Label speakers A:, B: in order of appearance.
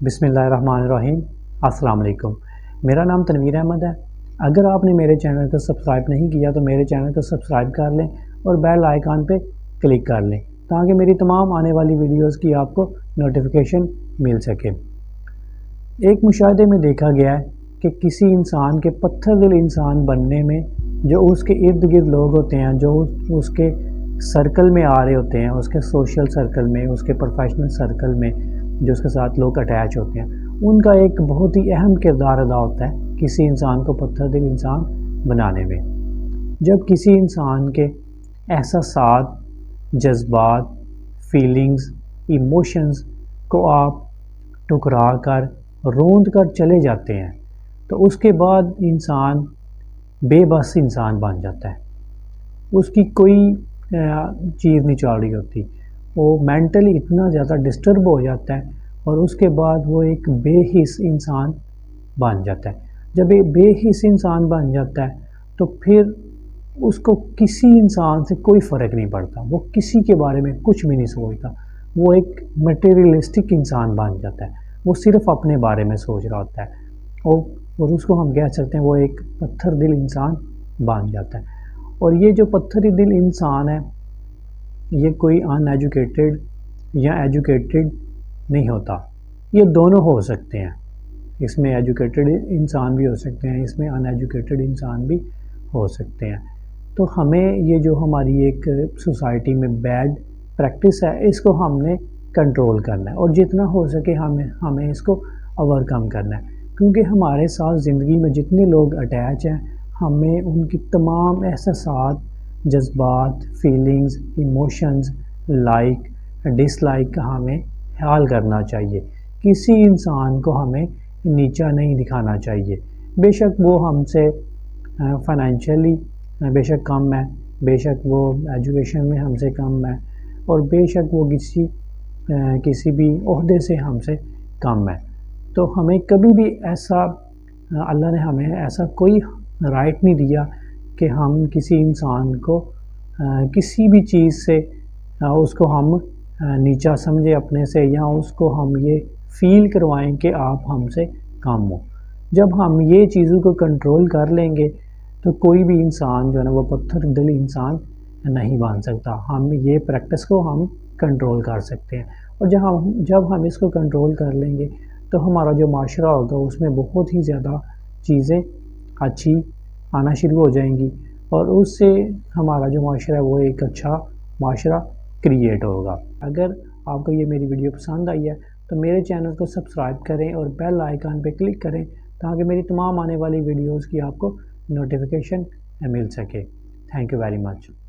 A: بسم اللہ الرحمن الرحیم۔ السلام علیکم، میرا نام تنویر احمد ہے۔ اگر آپ نے میرے چینل کو سبسکرائب نہیں کیا تو میرے چینل کو سبسکرائب کر لیں اور بیل آئیکن پہ کلک کر لیں تاکہ میری تمام آنے والی ویڈیوز کی آپ کو نوٹیفیکیشن مل سکے۔ ایک مشاہدے میں دیکھا گیا ہے کہ کسی انسان کے پتھر دل انسان بننے میں جو اس کے ارد گرد لوگ ہوتے ہیں، جو اس کے سرکل میں آ رہے ہوتے ہیں، اس کے سوشل سرکل میں، اس کے پروفیشنل سرکل میں جو اس کے ساتھ لوگ اٹیچ ہوتے ہیں، ان کا ایک بہت ہی اہم کردار ادا ہوتا ہے کسی انسان کو پتھر دل انسان بنانے میں۔ جب کسی انسان کے احساسات، جذبات، فیلنگز، ایموشنز کو آپ ٹکرا کر، روند کر چلے جاتے ہیں تو اس کے بعد انسان بے بس انسان بن جاتا ہے۔ اس کی کوئی چیز نہیں چل رہی ہوتی، وہ مینٹلی اتنا زیادہ ڈسٹرب ہو جاتا ہے اور اس کے بعد وہ ایک بے حس انسان بن جاتا ہے۔ جب ایک بے حس انسان بن جاتا ہے تو پھر اس کو کسی انسان سے کوئی فرق نہیں پڑتا، وہ کسی کے بارے میں کچھ بھی نہیں سوچتا، وہ ایک مٹیریلسٹک انسان بن جاتا ہے، وہ صرف اپنے بارے میں سوچ رہا ہوتا ہے اور اس کو ہم کہہ سکتے ہیں وہ ایک پتھر دل انسان بن جاتا ہے۔ اور یہ جو پتھر دل انسان ہے یہ کوئی ان ایجوکیٹڈ یا ایجوکیٹڈ نہیں ہوتا، یہ دونوں ہو سکتے ہیں۔ اس میں ایجوکیٹڈ انسان بھی ہو سکتے ہیں، اس میں ان ایجوکیٹڈ انسان بھی ہو سکتے ہیں۔ تو ہمیں یہ جو ہماری ایک سوسائٹی میں بیڈ پریکٹس ہے اس کو ہم نے کنٹرول کرنا ہے اور جتنا ہو سکے ہمیں اس کو اوور کم کرنا ہے، کیونکہ ہمارے ساتھ زندگی میں جتنے لوگ اٹیچ ہیں ہمیں ان کی تمام احساسات، جذبات، feelings, emotions, like this like کا ہمیں خیال کرنا چاہیے۔ کسی انسان کو ہمیں نیچا نہیں دکھانا چاہیے، بے شک وہ ہم سے فائنینشلی بے شک کم ہے، بے شک وہ ایجوکیشن میں ہم سے کم ہے، اور بے شک وہ کسی بھی عہدے سے ہم سے کم ہے۔ تو ہمیں کبھی بھی ایسا اللہ نے ہمیں ایسا کوئی رائٹ نہیں دیا کہ ہم کسی انسان کو کسی بھی چیز سے اس کو ہم نیچا سمجھے اپنے سے، یا اس کو ہم یہ فیل کروائیں کہ آپ ہم سے کم ہو۔ جب ہم یہ چیزوں کو کنٹرول کر لیں گے تو کوئی بھی انسان جو ہے نا وہ پتھر دل انسان نہیں بن سکتا۔ ہم یہ پریکٹس کو ہم کنٹرول کر سکتے ہیں، اور جب ہم اس کو کنٹرول کر لیں گے تو ہمارا جو معاشرہ ہوگا اس میں بہت ہی زیادہ چیزیں اچھی آنا شروع ہو جائیں گی، اور اس سے ہمارا جو معاشرہ ہے وہ ایک اچھا معاشرہ کریٹ ہوگا۔ اگر آپ کو یہ میری ویڈیو پسند آئی ہے تو میرے چینل کو سبسکرائب کریں اور بیل آئیکن پہ کلک کریں تاکہ میری تمام آنے والی ویڈیوز کی آپ کو نوٹیفیکیشن مل سکے۔ Thank you very much.